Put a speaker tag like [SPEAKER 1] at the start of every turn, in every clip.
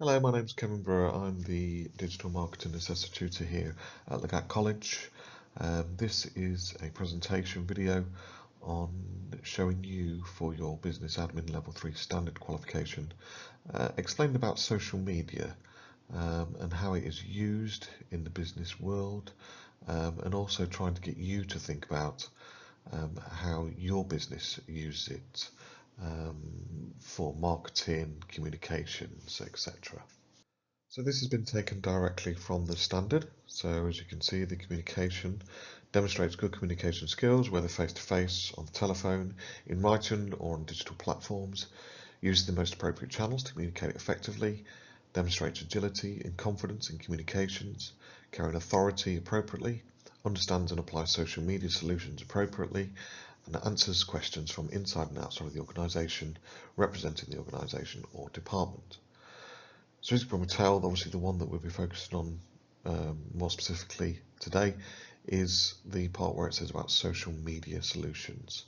[SPEAKER 1] Hello, my name's Kevin Brewer. I'm the Digital Marketing Assessor Tutor here at Legat College. This is a presentation video on showing you for your Business Admin Level 3 Standard Qualification, explaining about social media and how it is used in the business world, and also trying to get you to think about how your business uses it for marketing, communications, etc. So this has been taken directly from the standard. So as you can see, the communication demonstrates good communication skills, whether face-to-face, on the telephone, in writing or on digital platforms, uses the most appropriate channels to communicate effectively, demonstrates agility and confidence in communications, carrying authority appropriately, understands and applies social media solutions appropriately, and answers questions from inside and outside of the organisation, representing the organisation or department. So as you can probably tell, obviously the one that we'll be focusing on more specifically today is the part where it says about social media solutions.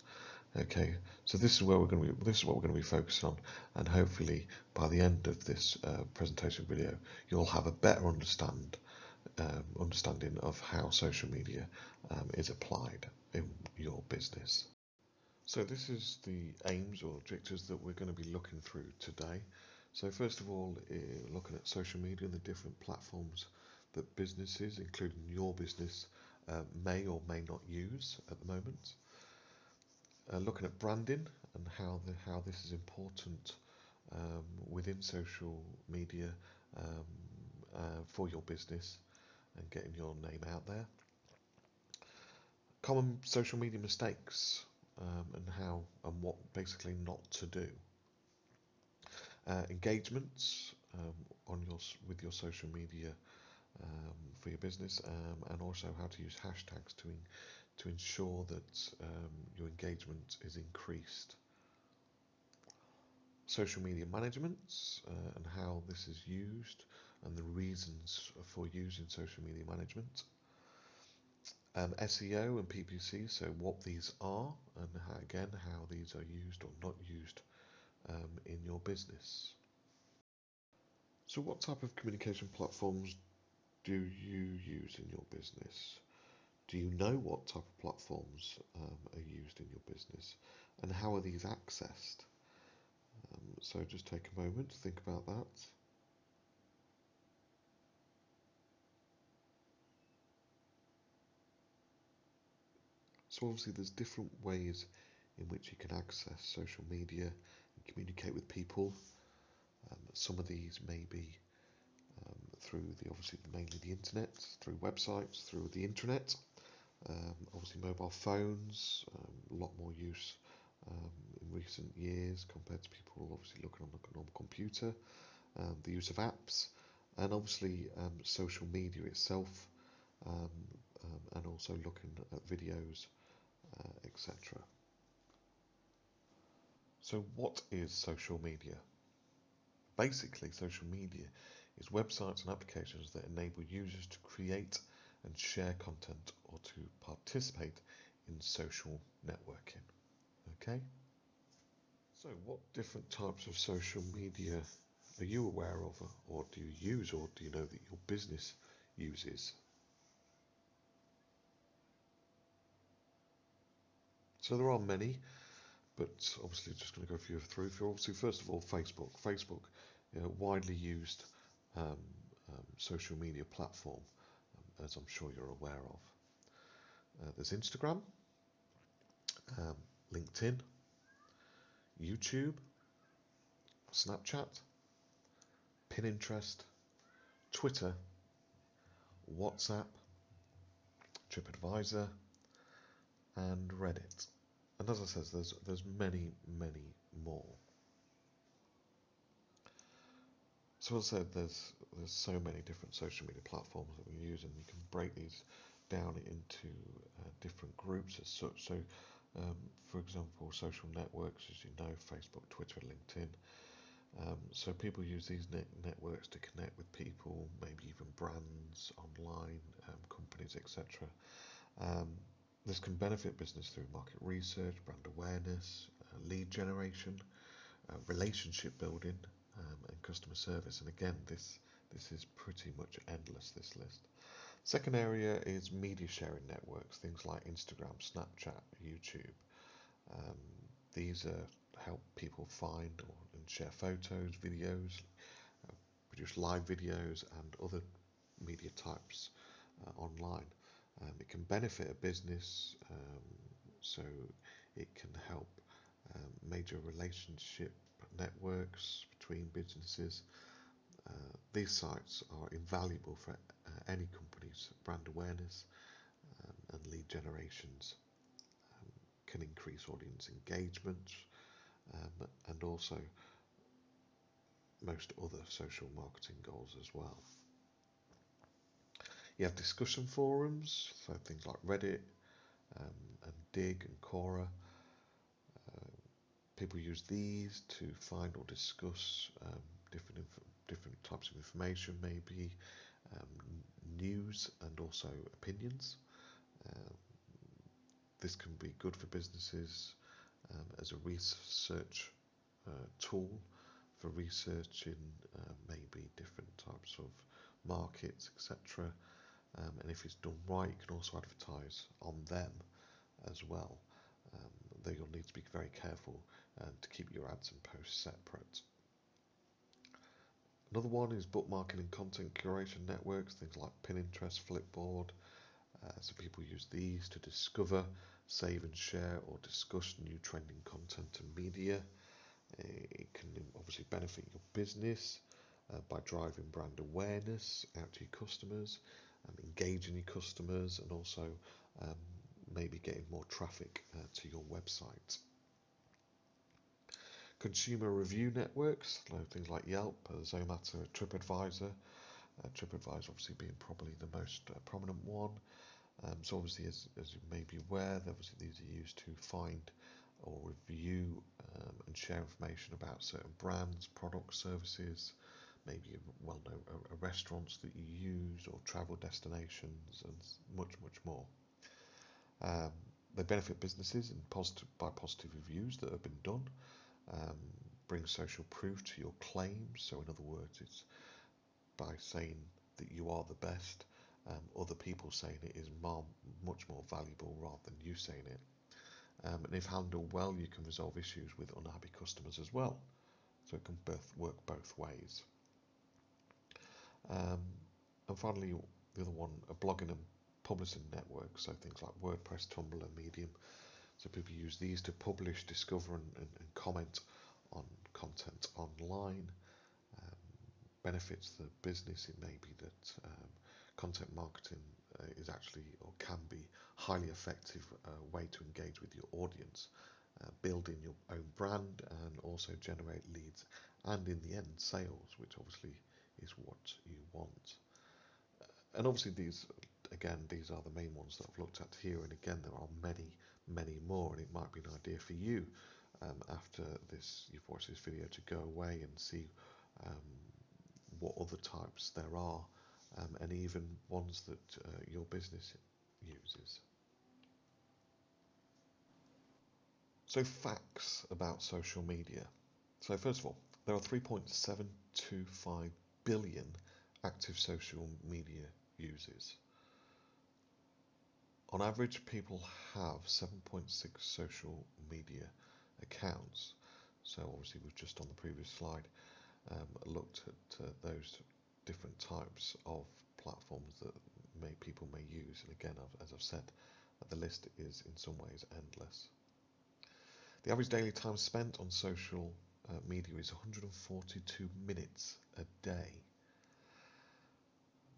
[SPEAKER 1] Okay, so this is what we're going to be focusing on, and hopefully by the end of this presentation video, you'll have a better understanding of how social media is applied in your business. So this is the aims or objectives that we're going to be looking through today. So first of all, looking at social media and the different platforms that businesses, including your business, may or may not use at the moment. Looking at branding and how this is important within social media for your business and getting your name out there. Common social media mistakes and how and what basically not to do. Engagements with your social media for your business, and also how to use hashtags to ensure that your engagement is increased. Social media management and how this is used and the reasons for using social media management. SEO and PPC, so what these are and how these are used or not used in your business. So what type of communication platforms do you use in your business? Do you know what type of platforms are used in your business, and how are these accessed? So just take a moment to think about that. So obviously there's different ways in which you can access social media and communicate with people. Some of these may be through mainly the internet, through websites, through the internet. Obviously mobile phones, a lot more use in recent years compared to people obviously looking on a normal computer. The use of apps, and obviously social media itself, and also looking at videos, etc. So what is social media? Basically, social media is websites and applications that enable users to create and share content or to participate in social networking. Okay? So what different types of social media are you aware of, or do you use, or do you know that your business uses? So there are many, but obviously just going to go through. Obviously, first of all, Facebook. Facebook, widely used um, social media platform, as I'm sure you're aware of. There's Instagram, um, LinkedIn, YouTube, Snapchat, Pinterest, Twitter, WhatsApp, TripAdvisor, and Reddit. And as I said, there's many more. So as I said, there's so many different social media platforms that we use, and you can break these down into different groups as such. So, for example, social networks, as you know, Facebook, Twitter, LinkedIn. So people use these networks to connect with people, maybe even brands online, companies, etc. This can benefit business through market research, brand awareness, lead generation, relationship building, and customer service. And again, this is pretty much endless, this list. Second area is media sharing networks, things like Instagram, Snapchat, YouTube. Um, these help people find and share photos, videos, produce live videos and other media types online. It can benefit a business, so it can help major relationship networks between businesses. These sites are invaluable for any company's brand awareness and lead generations. Can increase audience engagement and also most other social marketing goals as well. You have discussion forums, so things like Reddit and Dig and Quora. People use these to find or discuss different types of information, maybe news and also opinions. This can be good for businesses as a research tool for researching maybe different types of markets, etc. And if it's done right, you can also advertise on them as well. Though you'll need to be very careful to keep your ads and posts separate. Another one is bookmarking and content curation networks, things like Pinterest, Flipboard. So people use these to discover, save and share or discuss new trending content and media. It can obviously benefit your business by driving brand awareness out to your customers, engaging your customers, and also maybe getting more traffic to your website. Consumer review networks, things like Yelp, Zomato, TripAdvisor. TripAdvisor obviously being probably the most prominent one. So obviously, as you may be aware, obviously these are used to find or review and share information about certain brands, products, services, maybe well-known restaurants that you use or travel destinations and much more. They benefit businesses by positive reviews that have been done, bring social proof to your claims. So in other words, it's by saying that you are the best, other people saying it is much more valuable rather than you saying it. And if handled well, you can resolve issues with unhappy customers as well. So it can work both ways. And finally, the other one, a blogging and publishing network. So things like WordPress, Tumblr, Medium. So people use these to publish, discover and comment on content online. Benefits the business. It may be that content marketing is actually or can be highly effective way to engage with your audience, building your own brand and also generate leads and in the end sales, which obviously is what you want. And obviously these are the main ones that I've looked at here, and again there are many more, and it might be an idea for you after you've watched this video to go away and see what other types there are, and even ones that your business uses. So facts about social media. So first of all, there are 3.725 billion active social media users. On average, people have 7.6 social media accounts. So obviously we've just on the previous slide looked at those different types of platforms that people may use. And again, as I've said, the list is in some ways endless. The average daily time spent on social media is 142 minutes a day.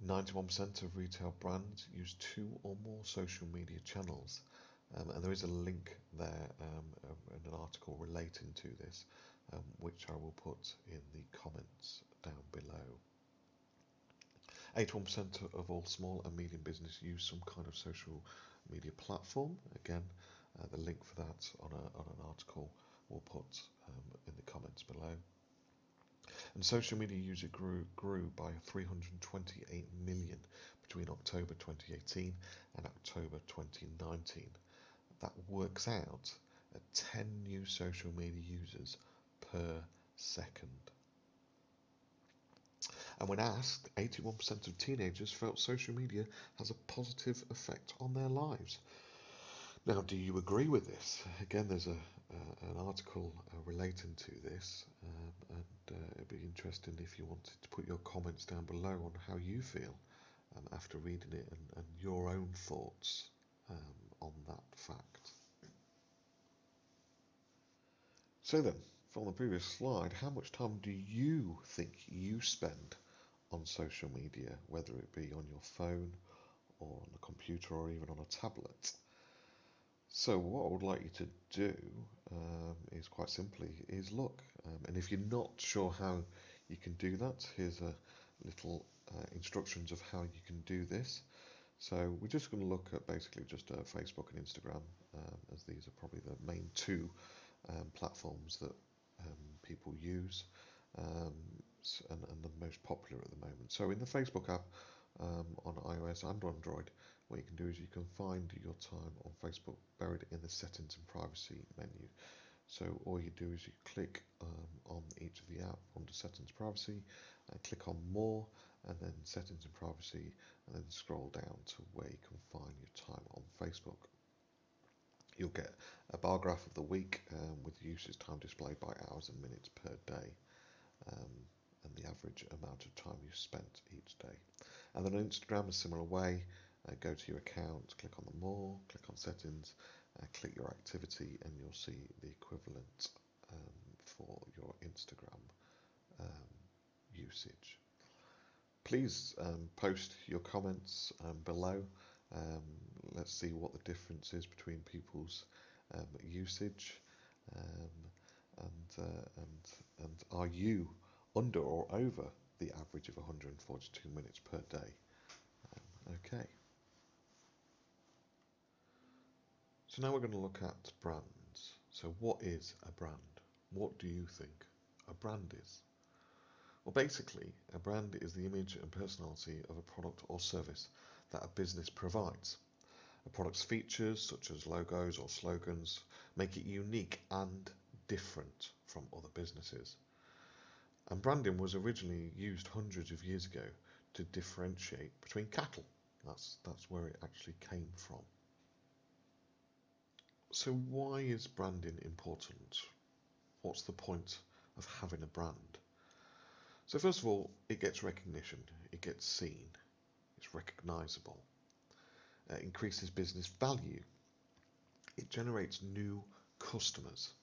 [SPEAKER 1] 91% of retail brands use 2 or more social media channels. And there is a link there in an article relating to this, which I will put in the comments down below. 81% of all small and medium business use some kind of social media platform. Again, the link for that on an article we'll put in the comments below. And social media user grew by 328 million between October 2018 and October 2019. That works out at 10 new social media users per second. And when asked, 81% of teenagers felt social media has a positive effect on their lives. Now, do you agree with this? Again, there's an article relating to this, and it'd be interesting if you wanted to put your comments down below on how you feel after reading it and your own thoughts on that fact. So then, from the previous slide, how much time do you think you spend on social media, whether it be on your phone or on a computer or even on a tablet? So what I would like you to do is quite simply is look, and if you're not sure how you can do that, here's a little instructions of how you can do this. So we're just going to look at basically just Facebook and Instagram, as these are probably the main two platforms that people use and the most popular at the moment. So in the Facebook app on iOS and Android, what you can do is you can find your time on Facebook buried in the settings and privacy menu. So all you do is you click on each of the app under settings privacy and click on more and then settings and privacy and then scroll down to where you can find your time on Facebook. You'll get a bar graph of the week with usage time displayed by hours and minutes per day and the average amount of time you spent each day. And then on Instagram, a similar way, go to your account, click on the more, click on settings, click your activity, and you'll see the equivalent for your Instagram usage. Please post your comments below. Let's see what the difference is between people's usage, and are you under or over the average of 142 minutes per day? Okay. So now we're going to look at brands. So what is a brand? What do you think a brand is? Well, basically, a brand is the image and personality of a product or service that a business provides. A product's features, such as logos or slogans, make it unique and different from other businesses. And branding was originally used hundreds of years ago to differentiate between cattle. That's where it actually came from. So why is branding important? What's the point of having a brand? So first of all, it gets recognition, it gets seen, it's recognizable. It increases business value. It generates new customers.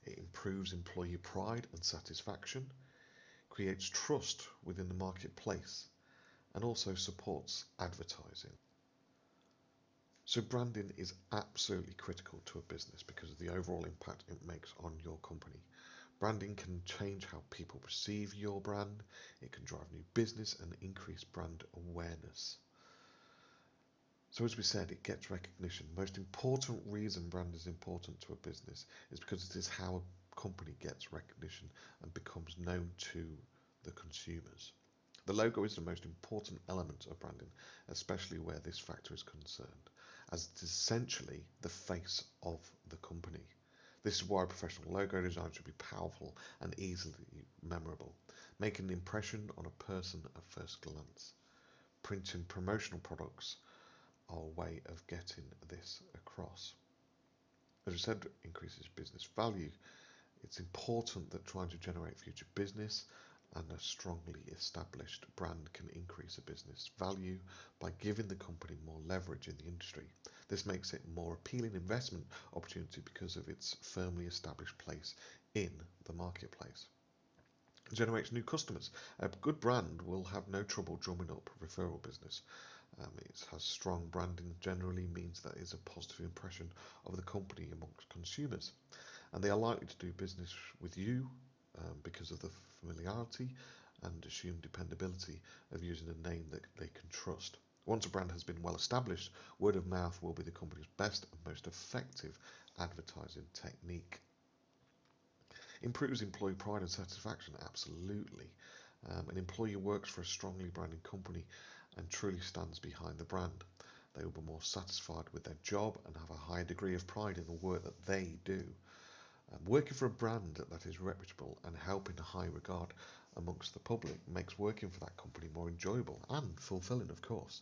[SPEAKER 1] It improves employee pride and satisfaction, creates trust within the marketplace, and also supports advertising. So branding is absolutely critical to a business because of the overall impact it makes on your company. Branding can change how people perceive your brand, it can drive new business and increase brand awareness. So as we said, it gets recognition. The most important reason brand is important to a business is because it is how a company gets recognition and becomes known to the consumers. The logo is the most important element of branding, especially where this factor is concerned, as it is essentially the face of the company. This is why professional logo design should be powerful and easily memorable, making an impression on a person at first glance. Printing promotional products are a way of getting this across. As we said, increases business value. It's important that trying to generate future business and a strongly established brand can increase a business value by giving the company more leverage in the industry. This makes it a more appealing investment opportunity because of its firmly established place in the marketplace. It generates new customers. A good brand will have no trouble drumming up referral business. It has strong branding generally means that it's a positive impression of the company amongst consumers, and they are likely to do business with you because of the familiarity and assumed dependability of using a name that they can trust. Once a brand has been well established, word of mouth will be the company's best and most effective advertising technique. Improves employee pride and satisfaction, absolutely. An employee works for a strongly branded company and truly stands behind the brand. They will be more satisfied with their job and have a higher degree of pride in the work that they do. Working for a brand that is reputable and held in high regard amongst the public makes working for that company more enjoyable and fulfilling, of course.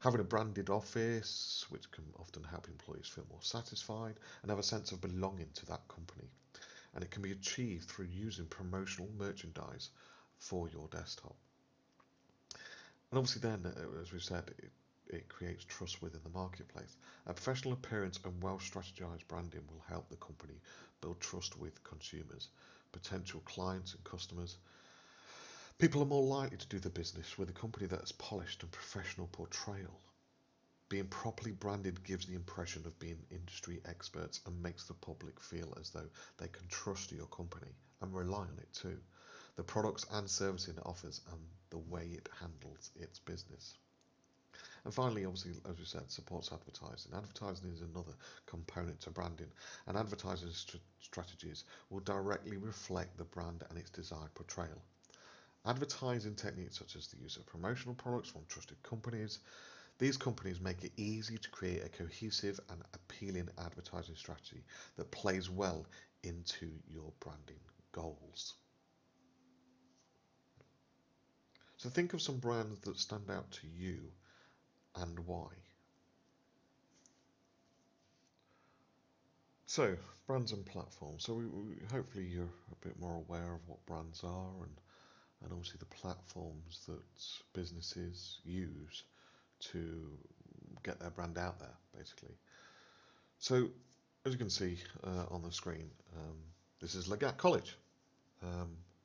[SPEAKER 1] Having a branded office, which can often help employees feel more satisfied and have a sense of belonging to that company. And it can be achieved through using promotional merchandise for your desktop. And obviously then, as we've said, it creates trust within the marketplace. A professional appearance and well-strategized branding will help the company build trust with consumers, potential clients and customers. People are more likely to do the business with a company that has polished and professional portrayal. Being properly branded gives the impression of being industry experts and makes the public feel as though they can trust your company and rely on it too. The products and services it offers and the way it handles its business. And finally, obviously, as we said, supports advertising. Advertising is another component to branding, and advertising strategies will directly reflect the brand and its desired portrayal. Advertising techniques such as the use of promotional products from trusted companies. These companies make it easy to create a cohesive and appealing advertising strategy that plays well into your branding goals. So think of some brands that stand out to you and why. So, brands and platforms. So hopefully you're a bit more aware of what brands are and obviously the platforms that businesses use to get their brand out there, basically. So, as you can see on the screen, this is Legat College.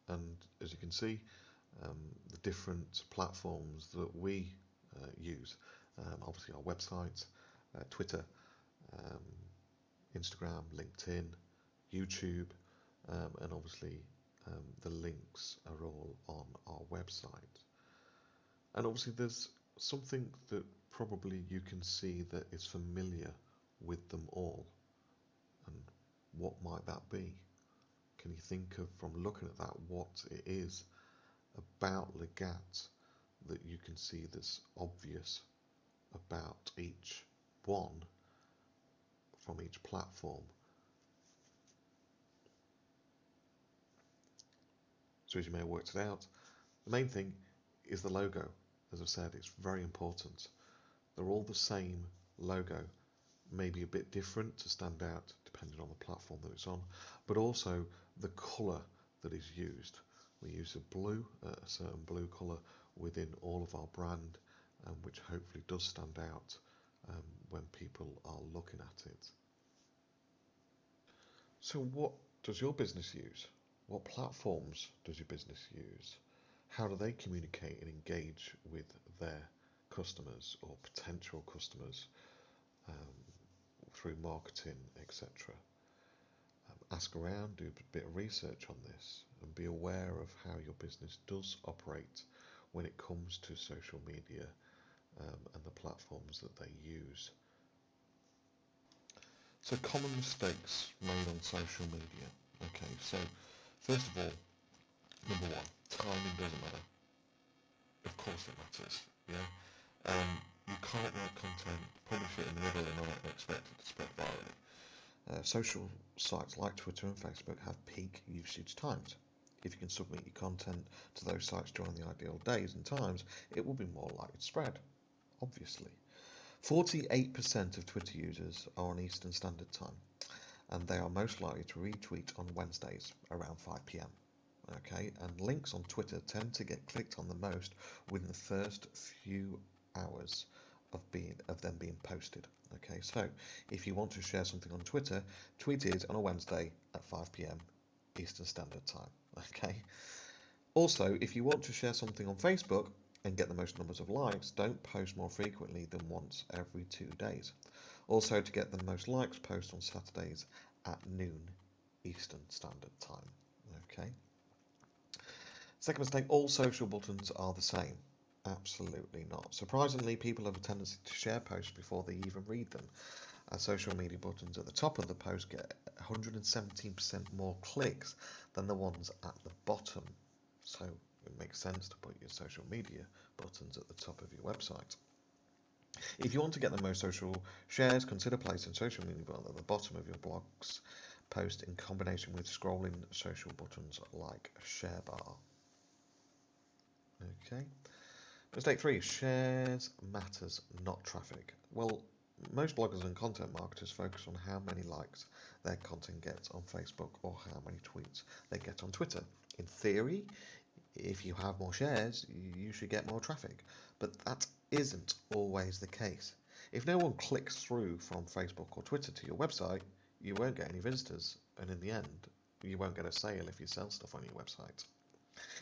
[SPEAKER 1] And as you can see, the different platforms that we use, obviously our website, Twitter, Instagram, LinkedIn, YouTube, and obviously the links are all on our website. And obviously there's something that probably you can see that is familiar with them all. And what might that be? Can you think of, from looking at that, what it is about Legat that you can see that's obvious about each one from each platform? So as you may have worked it out, the main thing is the logo. As I've said, it's very important. They're all the same logo, maybe a bit different to stand out depending on the platform that it's on, but also the colour that is used. We use a certain blue colour within all of our brand, which hopefully does stand out when people are looking at it. So what does your business use? What platforms does your business use? How do they communicate and engage with their customers or potential customers through marketing, etc.? Ask around, do a bit of research on this, and be aware of how your business does operate when it comes to social media and the platforms that they use. So common mistakes made on social media. Okay, so first of all, number one, timing doesn't matter. Of course it matters, yeah. You can't write content, publish it in the middle and not expect it to spread virally. Social sites like Twitter and Facebook have peak usage times. If you can submit your content to those sites during the ideal days and times, it will be more likely to spread, obviously. 48% of Twitter users are on Eastern Standard Time, and they are most likely to retweet on Wednesdays around 5 p.m. Okay, and links on Twitter tend to get clicked on the most within the first few hours of them being posted. Okay, so if you want to share something on Twitter, tweet it on a Wednesday at 5 p.m. Eastern Standard Time. Okay. Also, if you want to share something on Facebook and get the most numbers of likes, don't post more frequently than once every 2 days. Also, to get the most likes, post on Saturdays at noon Eastern Standard Time. Okay. Second mistake, all social buttons are the same. Absolutely not. Surprisingly, people have a tendency to share posts before they even read them. Social media buttons at the top of the post get 117% more clicks than the ones at the bottom. So it makes sense to put your social media buttons at the top of your website. If you want to get the most social shares, consider placing social media buttons at the bottom of your blog's post in combination with scrolling social buttons like a share bar. Okay. Mistake 3, shares matters, not traffic. Well, most bloggers and content marketers focus on how many likes their content gets on Facebook or how many tweets they get on Twitter. In theory, if you have more shares, you should get more traffic, but that isn't always the case. If no one clicks through from Facebook or Twitter to your website, you won't get any visitors, and in the end, you won't get a sale if you sell stuff on your website.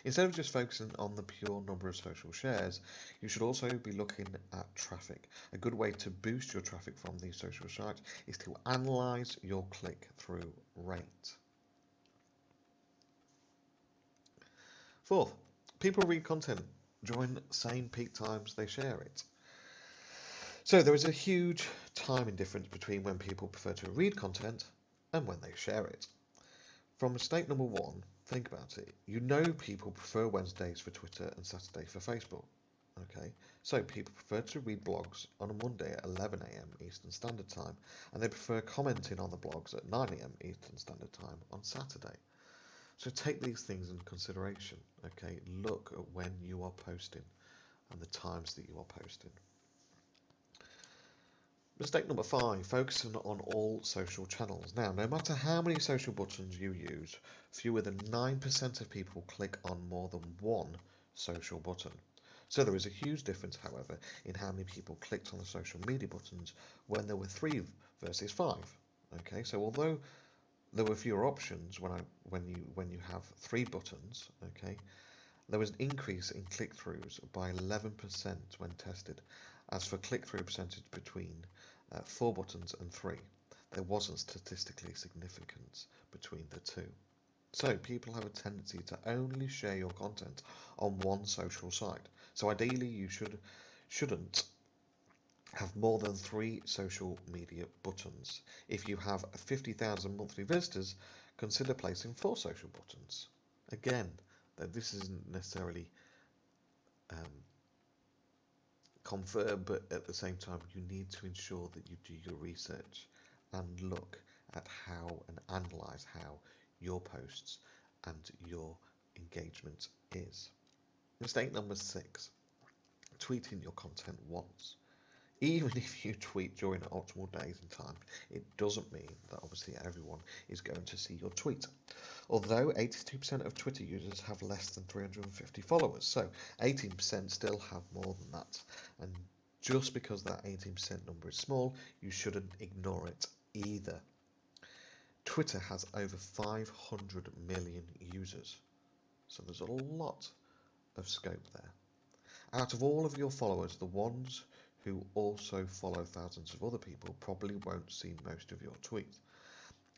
[SPEAKER 1] Instead of just focusing on the pure number of social shares, you should also be looking at traffic. A good way to boost your traffic from these social sites is to analyze your click-through rate. Fourth, people read content during the same peak times they share it. So there is a huge timing difference between when people prefer to read content and when they share it. From mistake number 1, think about it. You know people prefer Wednesdays for Twitter and Saturday for Facebook. Okay, so people prefer to read blogs on a Monday at 11 a.m. Eastern Standard Time, and they prefer commenting on the blogs at 9 a.m. Eastern Standard Time on Saturday. So take these things into consideration. Okay, look at when you are posting and the times that you are posting. Mistake number 5, focusing on all social channels. Now, no matter how many social buttons you use, fewer than 9% of people click on more than one social button. So there is a huge difference, however, in how many people clicked on the social media buttons when there were 3 versus 5. Okay, so although there were fewer options when you have 3 buttons, okay, there was an increase in click-throughs by 11% when tested. As for click-through percentage between 4 buttons and 3, there wasn't statistically significance between the two. So people have a tendency to only share your content on one social site. So ideally you shouldn't have more than 3 social media buttons. If you have 50,000 monthly visitors, consider placing 4 social buttons. Again, this isn't necessarily confirmed, but at the same time you need to ensure that you do your research and look at how and analyze how your posts and your engagement is. Mistake number 6, tweeting your content once. Even if you tweet during optimal days and times, it doesn't mean that obviously everyone is going to see your tweet. Although 82% of Twitter users have less than 350 followers, so 18% still have more than that. And just because that 18% number is small, you shouldn't ignore it either. Twitter has over 500 million users, so there's a lot of scope there. Out of all of your followers, the ones who also follow thousands of other people probably won't see most of your tweets.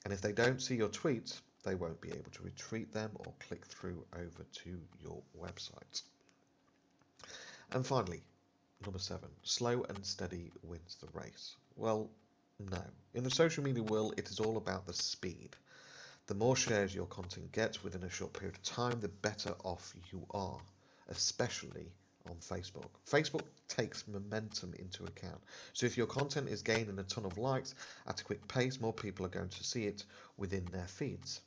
[SPEAKER 1] And if they don't see your tweets, they won't be able to retweet them or click through over to your website. And finally, number 7, slow and steady wins the race. Well, no. In the social media world, it is all about the speed. The more shares your content gets within a short period of time, the better off you are, especially on Facebook. Facebook takes momentum into account. So if your content is gaining a ton of likes at a quick pace, more people are going to see it within their feeds.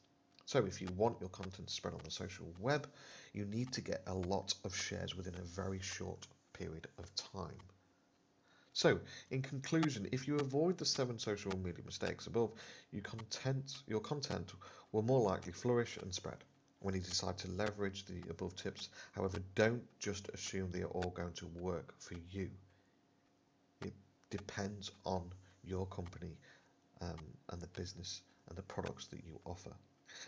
[SPEAKER 1] So if you want your content to spread on the social web, you need to get a lot of shares within a very short period of time. So, in conclusion, if you avoid the 7 social media mistakes above, your content will more likely flourish and spread. When you decide to leverage the above tips, however, don't just assume they are all going to work for you. It depends on your company and the business and the products that you offer.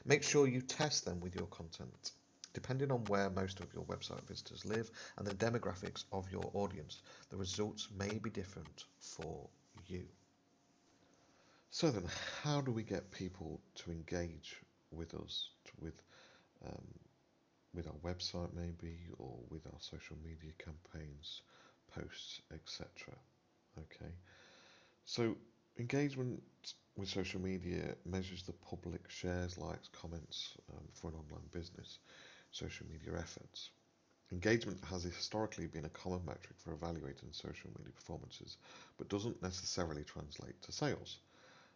[SPEAKER 1] Make sure you test them with your content. Depending on where most of your website visitors live and the demographics of your audience, the results may be different for you. So then, how do we get people to engage with us, with our website maybe, or with our social media campaigns, posts, etc.? Okay, so engagement with social media measures the public shares, likes, comments for an online business social media efforts. Engagement has historically been a common metric for evaluating social media performances, but doesn't necessarily translate to sales.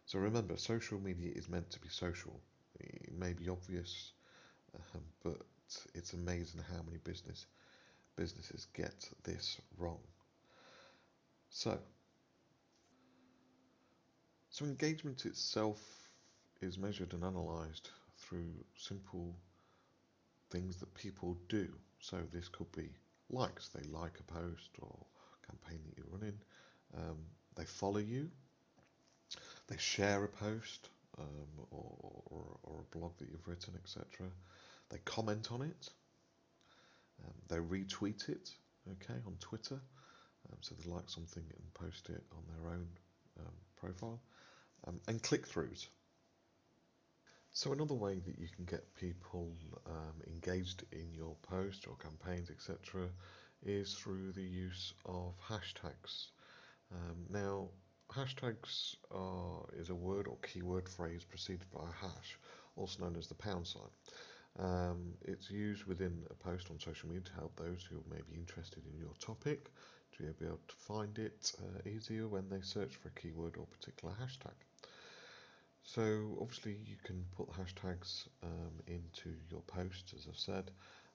[SPEAKER 1] So remember, social media is meant to be social. It may be obvious, but it's amazing how many businesses get this wrong. So engagement itself is measured and analysed through simple things that people do. So this could be likes. They like a post or campaign that you're running. They follow you. They share a post or a blog that you've written, etc. They comment on it. They retweet it, okay, on Twitter. So they like something and post it on their own profile. And click-throughs. So another way that you can get people engaged in your posts or campaigns, etc., is through the use of hashtags. Now, hashtags is a word or keyword phrase preceded by a hash, also known as the pound sign. It's used within a post on social media to help those who may be interested in your topic to be able to find it easier when they search for a keyword or particular hashtag. So obviously you can put hashtags into your posts, as I've said,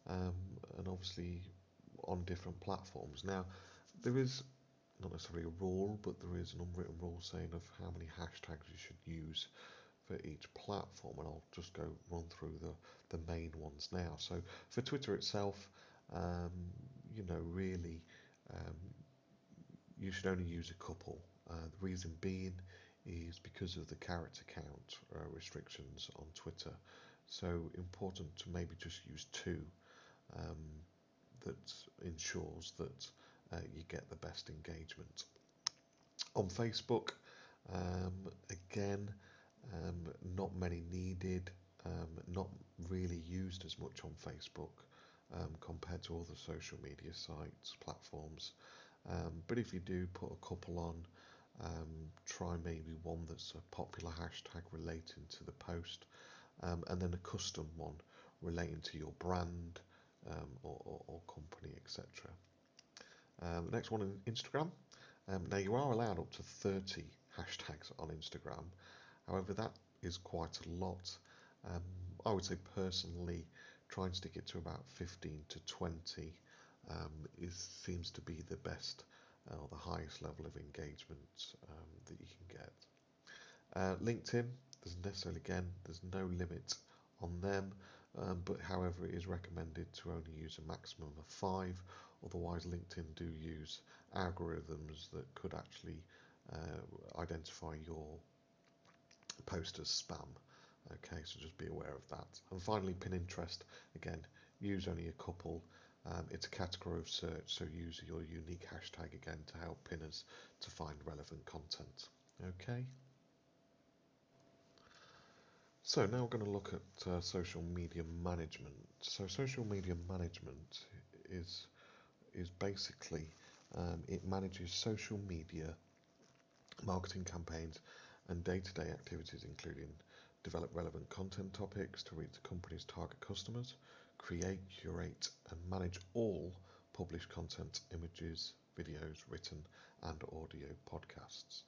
[SPEAKER 1] and obviously on different platforms. Now, there is not necessarily a rule, but there is an unwritten rule saying of how many hashtags you should use for each platform, and I'll just go run through the main ones now. So for Twitter itself, really, um, you should only use a couple. The reason being is because of the character count restrictions on Twitter. So important to maybe just use two. That ensures that you get the best engagement. On Facebook, again, not many needed, not really used as much on Facebook compared to other social media sites, platforms. But if you do put a couple on, try maybe one that's a popular hashtag relating to the post, and then a custom one relating to your brand or company, etc. The next one is Instagram. Now you are allowed up to 30 hashtags on Instagram. However, that is quite a lot. Um, I would say personally, try and stick it to about 15 to 20 seems to be the best or the highest level of engagement that you can get. LinkedIn, there's no limit on them, but however, it is recommended to only use a maximum of 5. Otherwise, LinkedIn do use algorithms that could actually identify your post as spam. Okay, so just be aware of that. And finally, Pinterest, again, use only a couple. It's a category of search, so use your unique hashtag again to help pinners to find relevant content. Okay. So now we're going to look at social media management. So social media management is basically it manages social media marketing campaigns and day-to-day activities, including develop relevant content topics to reach the company's target customers, create, curate, and manage all published content, images, videos, written and audio podcasts.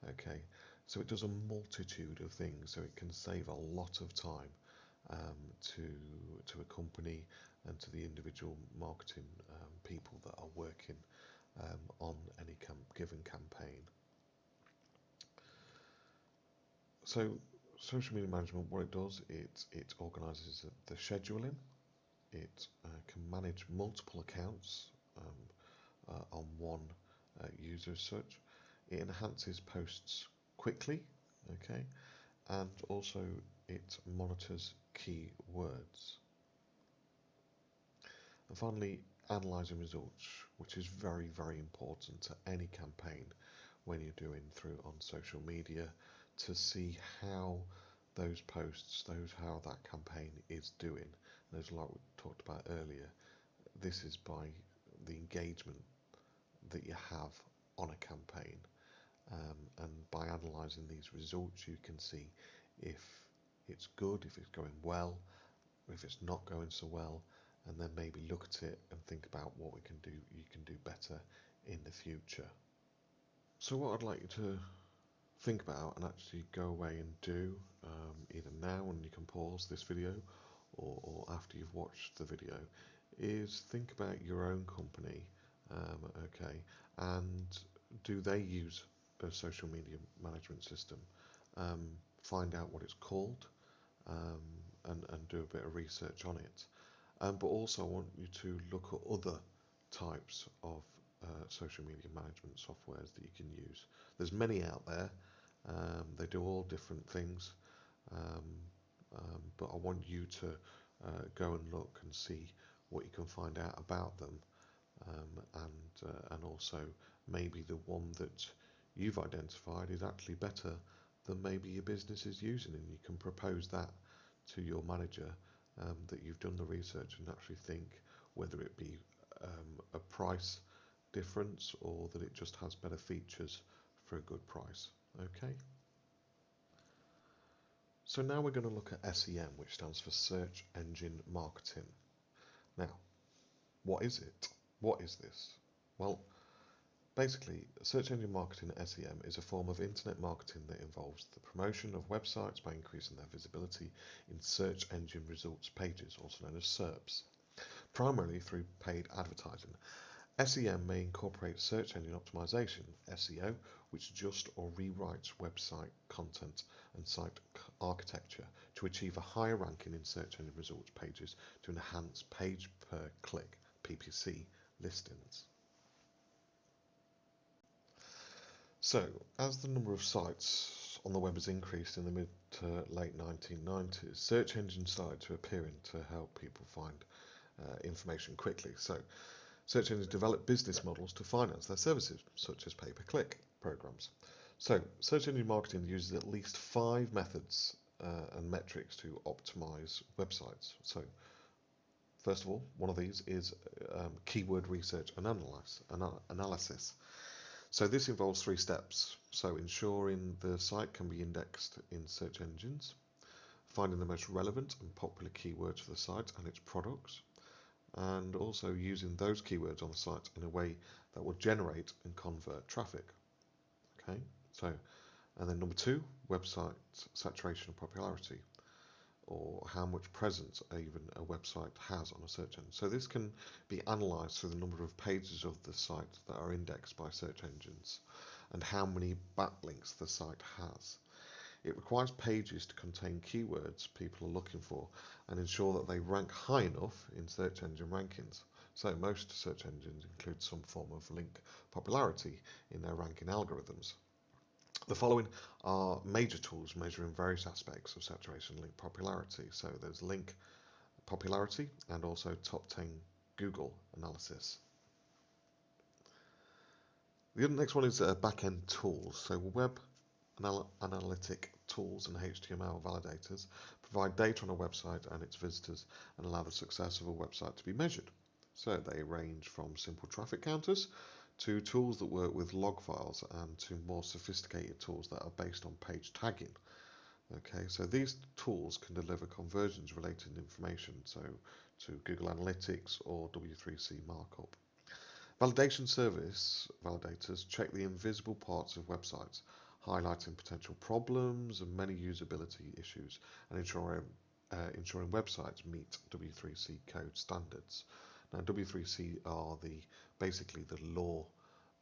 [SPEAKER 1] Okay, so it does a multitude of things, so it can save a lot of time to a company and to the individual marketing people that are working on any given campaign. So social media management, what it does, it organises the scheduling. It can manage multiple accounts on one user as such. It enhances posts quickly, okay, and also it monitors keywords. And finally, analysing results, which is very, very important to any campaign when you're doing through on social media to see how those posts, how that campaign is doing. And as like we talked about earlier, this is by the engagement that you have on a campaign. And by analysing these results, you can see if it's good, if it's going well, if it's not going so well, and then maybe look at it and think about what you can do better in the future. So what I'd like you to think about and actually go away and do, either now and you can pause this video, or after you've watched the video, is think about your own company, okay, and do they use a social media management system? Find out what it's called, and do a bit of research on it. But also, I want you to look at other types of social media management softwares that you can use. There's many out there. They do all different things, um, but I want you to go and look and see what you can find out about them, and also maybe the one that you've identified is actually better than maybe your business is using, and you can propose that to your manager, that you've done the research and actually think whether it be a price difference or that it just has better features for a good price. Okay. So now we're going to look at SEM, which stands for Search Engine Marketing. Now, what is it? What is this? Well, basically, search engine marketing, SEM, is a form of internet marketing that involves the promotion of websites by increasing their visibility in search engine results pages, also known as SERPs, primarily through paid advertising. SEM may incorporate search engine optimization, SEO, which adjusts or rewrites website content and site architecture to achieve a higher ranking in search engine results pages to enhance page per click, PPC, listings. So, as the number of sites on the web has increased in the mid to late 1990s, search engines started to appear to help people find information quickly. So, search engines develop business models to finance their services, such as pay-per-click programs. So, search engine marketing uses at least 5 methods and metrics to optimize websites. So, first of all, one of these is keyword research and analysis. So this involves 3 steps. So ensuring the site can be indexed in search engines, finding the most relevant and popular keywords for the site and its products, and also using those keywords on the site in a way that will generate and convert traffic. Okay, so, and then number 2, website saturation and popularity, or how much presence even a website has on a search engine. So this can be analysed through the number of pages of the site that are indexed by search engines and how many backlinks the site has. It requires pages to contain keywords people are looking for and ensure that they rank high enough in search engine rankings. So most search engines include some form of link popularity in their ranking algorithms. The following are major tools measuring various aspects of saturation link popularity. So there's link popularity and also top 10 Google analysis. The next one is back-end tools. So web analytic tools and HTML validators provide data on a website and its visitors and allow the success of a website to be measured. So they range from simple traffic counters to tools that work with log files and to more sophisticated tools that are based on page tagging. Okay, so these tools can deliver conversions related information, so to Google Analytics or W3C markup. Validation service validators check the invisible parts of websites, highlighting potential problems and many usability issues, and ensuring websites meet W3C code standards. Now, W3C are basically the law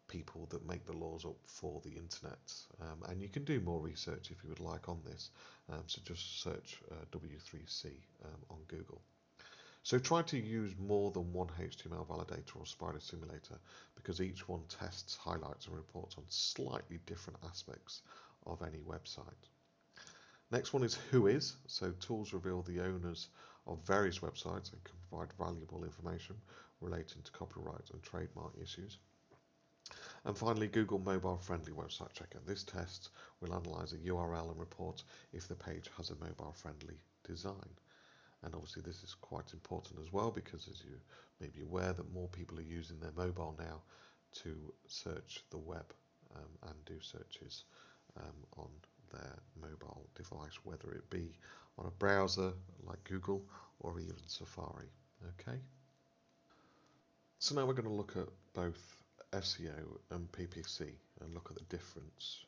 [SPEAKER 1] people that make the laws up for the internet, and you can do more research if you would like on this, so just search W3C on Google. So try to use more than one HTML validator or spider simulator because each one tests, highlights and reports on slightly different aspects of any website. Next one is Whois. So tools reveal the owners of various websites and can provide valuable information relating to copyright and trademark issues. And finally, Google Mobile Friendly Website Checker. This test will analyze a URL and report if the page has a mobile friendly design. And obviously this is quite important as well because, as you may be aware, that more people are using their mobile now to search the web and do searches on their mobile device, whether it be on a browser like Google or even Safari. Okay. So now we're going to look at both SEO and PPC and look at the difference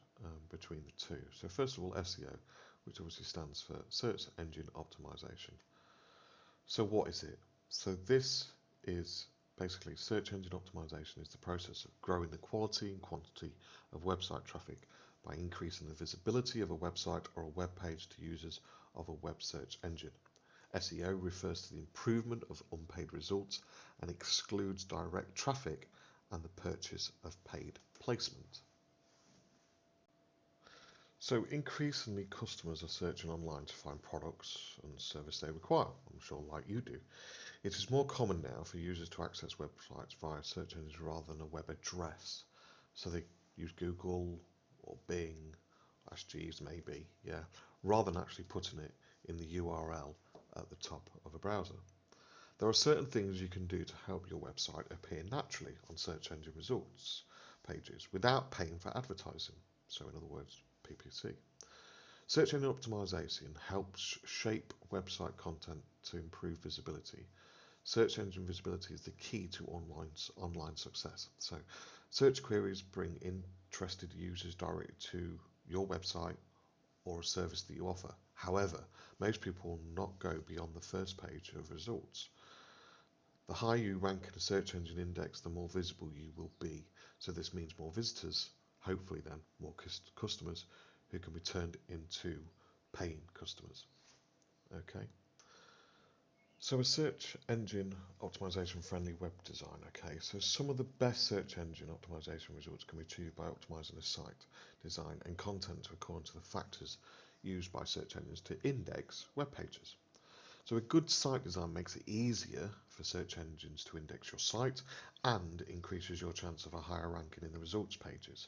[SPEAKER 1] between the two. So first of all, SEO, which obviously stands for Search Engine Optimization. So what is it? So this is basically search engine optimization is the process of growing the quality and quantity of website traffic by increasing the visibility of a website or a web page to users of a web search engine. SEO refers to the improvement of unpaid results and excludes direct traffic and the purchase of paid placement. So increasingly customers are searching online to find products and service they require, I'm sure like you do. It is more common now for users to access websites via search engines rather than a web address. So they use Google or Bing, Ask Jeeves maybe, yeah, rather than actually putting it in the URL at the top of a browser. There are certain things you can do to help your website appear naturally on search engine results pages without paying for advertising. So in other words, PPC. Search engine optimization helps shape website content to improve visibility. Search engine visibility is the key to online success. So search queries bring interested users directly to your website or a service that you offer. However, most people will not go beyond the first page of results. The higher you rank in a search engine index, the more visible you will be. So this means more visitors, hopefully then more customers who can be turned into paying customers. Okay. So a search engine optimization friendly web design. Okay, so some of the best search engine optimization results can be achieved by optimizing a site design and content according to the factors used by search engines to index web pages. So a good site design makes it easier for search engines to index your site and increases your chance of a higher ranking in the results pages.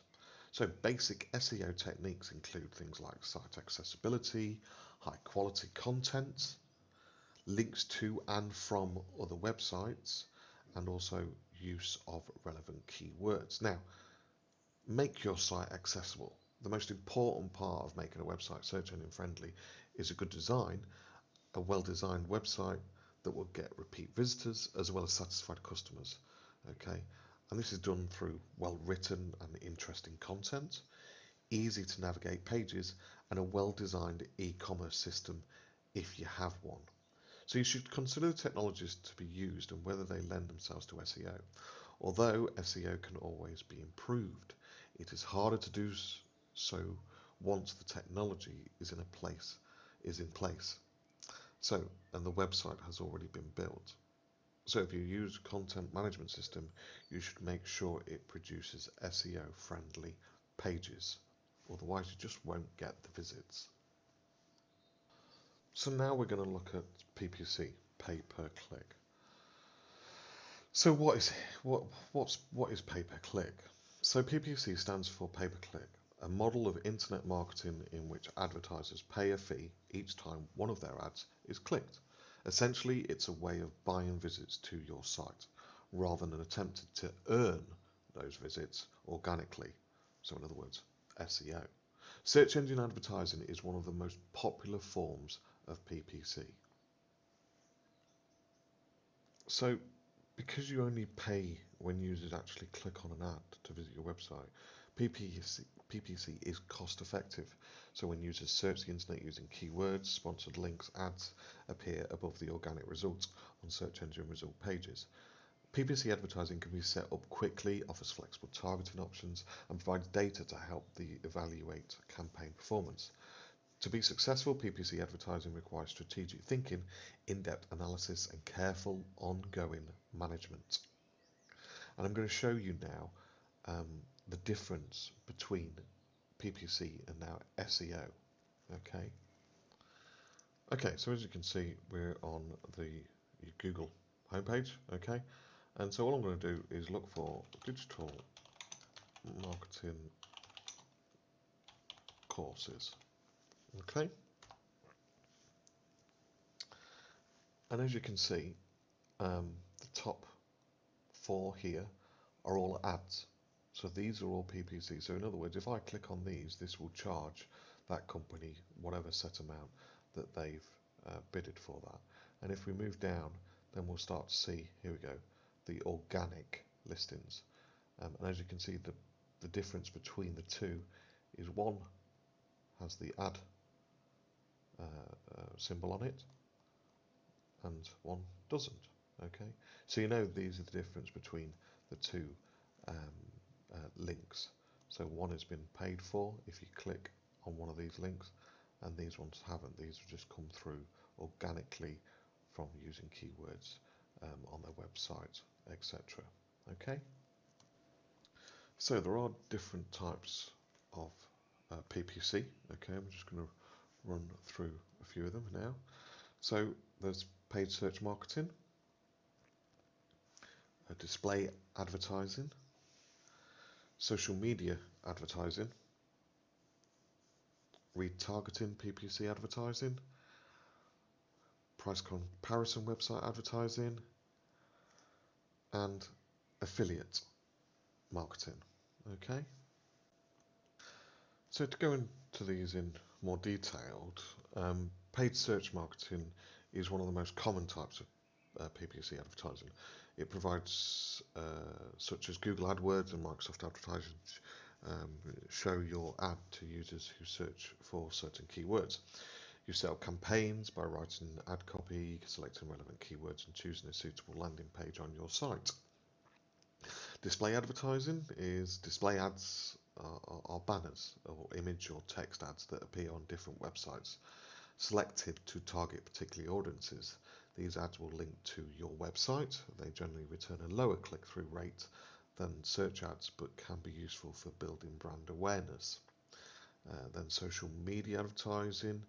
[SPEAKER 1] So basic SEO techniques include things like site accessibility, high quality content, links to and from other websites, and also use of relevant keywords. Now, make your site accessible. The most important part of making a website search engine friendly is a good design, a well-designed website that will get repeat visitors as well as satisfied customers. Okay, and this is done through well-written and interesting content, easy to navigate pages, and a well-designed e-commerce system if you have one. So you should consider the technologies to be used and whether they lend themselves to SEO. Although SEO can always be improved, it is harder to do so once the technology is in place. So, and the website has already been built. So if you use a content management system, you should make sure it produces SEO friendly pages. Otherwise you just won't get the visits. So now we're going to look at PPC, pay per click. So what is pay per click? So PPC stands for pay per click, a model of internet marketing in which advertisers pay a fee each time one of their ads is clicked. Essentially, it's a way of buying visits to your site rather than attempting to earn those visits organically. So in other words, SEO. Search engine advertising is one of the most popular forms of PPC. So because you only pay when users actually click on an ad to visit your website, PPC is cost effective. So when users search the internet using keywords, sponsored links, ads appear above the organic results on search engine result pages. PPC advertising can be set up quickly, offers flexible targeting options, and provides data to help evaluate campaign performance. To be successful, PPC advertising requires strategic thinking, in-depth analysis, and careful ongoing management. And I'm going to show you now the difference between PPC and now SEO. Okay. Okay, so as you can see, we're on the Google homepage. Okay, and so all I'm going to do is look for digital marketing courses. Okay. And as you can see, the top 4 here are all ads. So these are all PPC. So in other words, if I click on these, this will charge that company whatever set amount that they've bidded for that. And if we move down, then we'll start to see, here we go, the organic listings. And as you can see, the difference between the two is one has the ad symbol on it and one doesn't. Okay, so you know these are the difference between the two links. So one has been paid for if you click on one of these links, and these ones haven't. These have just come through organically from using keywords on their website, etc. Okay, so there are different types of PPC. Okay, I'm just going to run through a few of them now. So there's paid search marketing, display advertising, social media advertising, retargeting PPC advertising, price comparison website advertising, and affiliate marketing. Okay, so to go into these in more detailed, paid search marketing is one of the most common types of PPC advertising. It provides such as Google AdWords and Microsoft Advertising show your ad to users who search for certain keywords. You set up campaigns by writing ad copy, selecting relevant keywords and choosing a suitable landing page on your site. Display advertising is display ads are banners or image or text ads that appear on different websites, selected to target particular audiences. These ads will link to your website. They generally return a lower click-through rate than search ads, but can be useful for building brand awareness. Then social media advertising.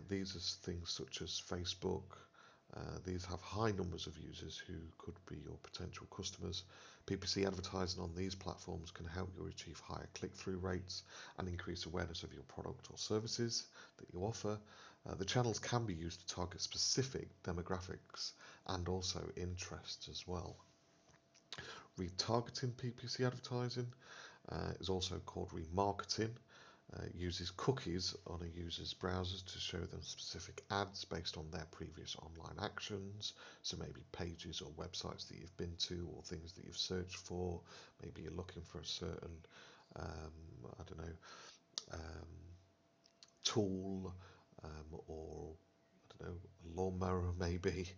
[SPEAKER 1] These are things such as Facebook. These have high numbers of users who could be your potential customers. PPC advertising on these platforms can help you achieve higher click-through rates and increase awareness of your product or services that you offer. The channels can be used to target specific demographics and also interests as well. Retargeting PPC advertising is also called remarketing. Uses cookies on a user's browsers to show them specific ads based on their previous online actions. So maybe pages or websites that you've been to or things that you've searched for. Maybe you're looking for a certain, I don't know, tool or I don't know, a lawnmower maybe.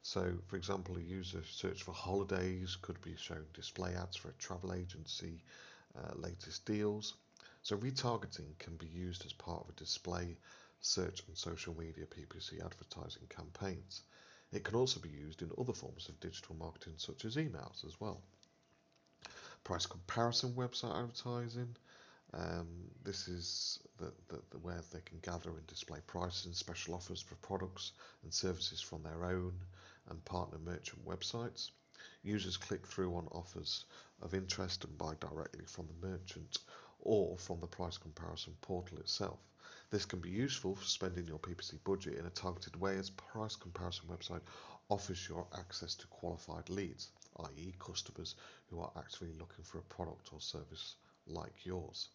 [SPEAKER 1] So, for example, a user search for holidays could be shown display ads for a travel agency, latest deals. So retargeting can be used as part of a display, search and social media PPC advertising campaigns. It can also be used in other forms of digital marketing such as emails as well. Price comparison website advertising. This is where they can gather and display prices and special offers for products and services from their own and partner merchant websites. Users click through on offers of interest and buy directly from the merchant or from the price comparison portal itself. This can be useful for spending your PPC budget in a targeted way, as price comparison website offers you access to qualified leads, i.e. customers who are actually looking for a product or service like yours.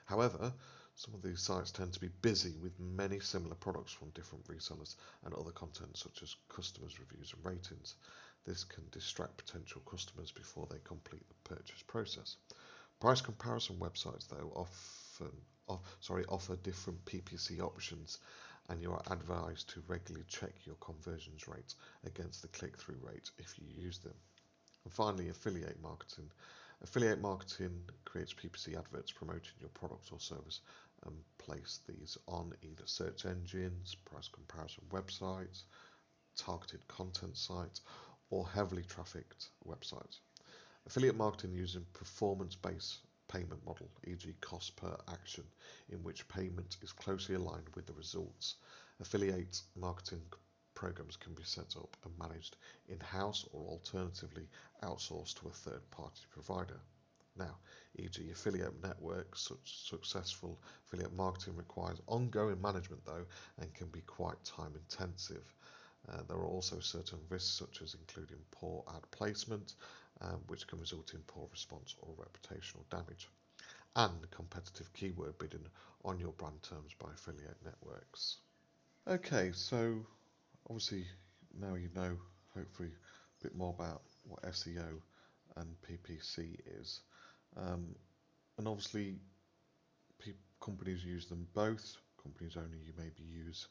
[SPEAKER 1] However, some of these sites tend to be busy with many similar products from different resellers and other content such as customers' reviews and ratings. This can distract potential customers before they complete the purchase process. Price comparison websites, though, offer different PPC options, and you are advised to regularly check your conversions rates against the click-through rate if you use them. And finally, affiliate marketing. Affiliate marketing creates PPC adverts promoting your product or service and place these on either search engines, price comparison websites, targeted content sites, or heavily trafficked websites. Affiliate marketing using performance-based payment model, e.g. cost per action, in which payment is closely aligned with the results. Affiliate marketing programs can be set up and managed in-house or alternatively outsourced to a third-party provider. Now, e.g. affiliate networks, such successful affiliate marketing requires ongoing management though and can be quite time intensive. There are also certain risks such as including poor ad placement, which can result in poor response or reputational damage, and competitive keyword bidding on your brand terms by affiliate networks. Okay, so obviously now you know hopefully a bit more about what SEO and PPC is, and obviously companies use them both. Companies only maybe use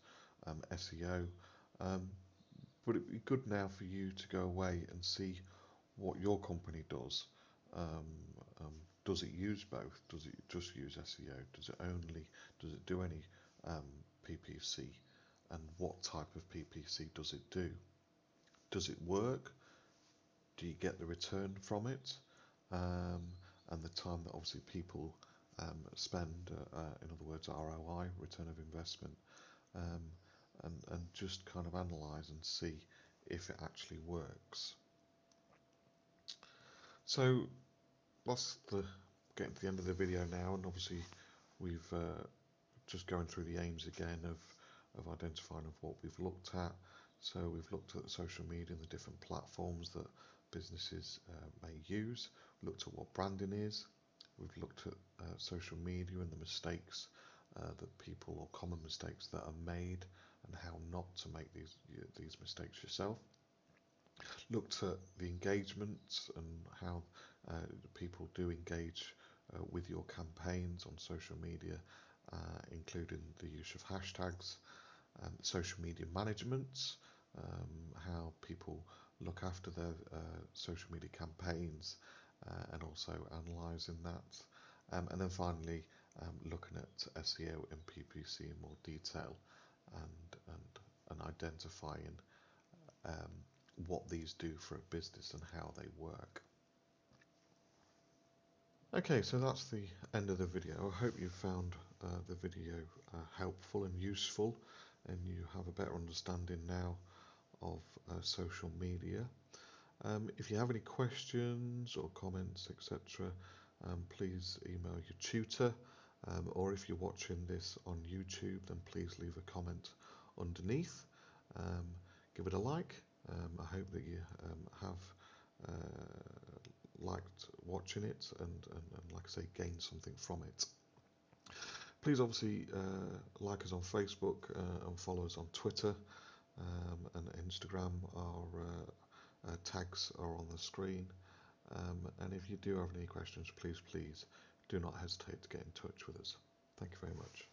[SPEAKER 1] SEO. But it'd be good now for you to go away and see what your company does. Does it use both? Does it just use SEO? Does it do any PPC? And what type of PPC does it do? Does it work? Do you get the return from it? And the time that obviously people spend, in other words, ROI, return of investment, and just kind of analyze and see if it actually works. So that's getting to the end of the video now, and obviously we've just going through the aims again of identifying of what we've looked at. So we've looked at social media and the different platforms that businesses may use. We looked at what branding is. We've looked at social media and the mistakes that people, or common mistakes that are made, and how not to make these mistakes yourself. Looked at the engagement and how people do engage with your campaigns on social media, including the use of hashtags, social media management, how people look after their social media campaigns, and also analysing that. And then finally, looking at SEO and PPC in more detail, and identifying what these do for a business and how they work. Okay, so that's the end of the video. I hope you found the video helpful and useful, and you have a better understanding now of social media. If you have any questions or comments, etc., please email your tutor, or if you're watching this on YouTube, then please leave a comment underneath. Give it a like. I hope that you have liked watching it, and like I say, gained something from it. Please obviously like us on Facebook and follow us on Twitter and Instagram. Our tags are on the screen. And if you do have any questions, please do not hesitate to get in touch with us. Thank you very much.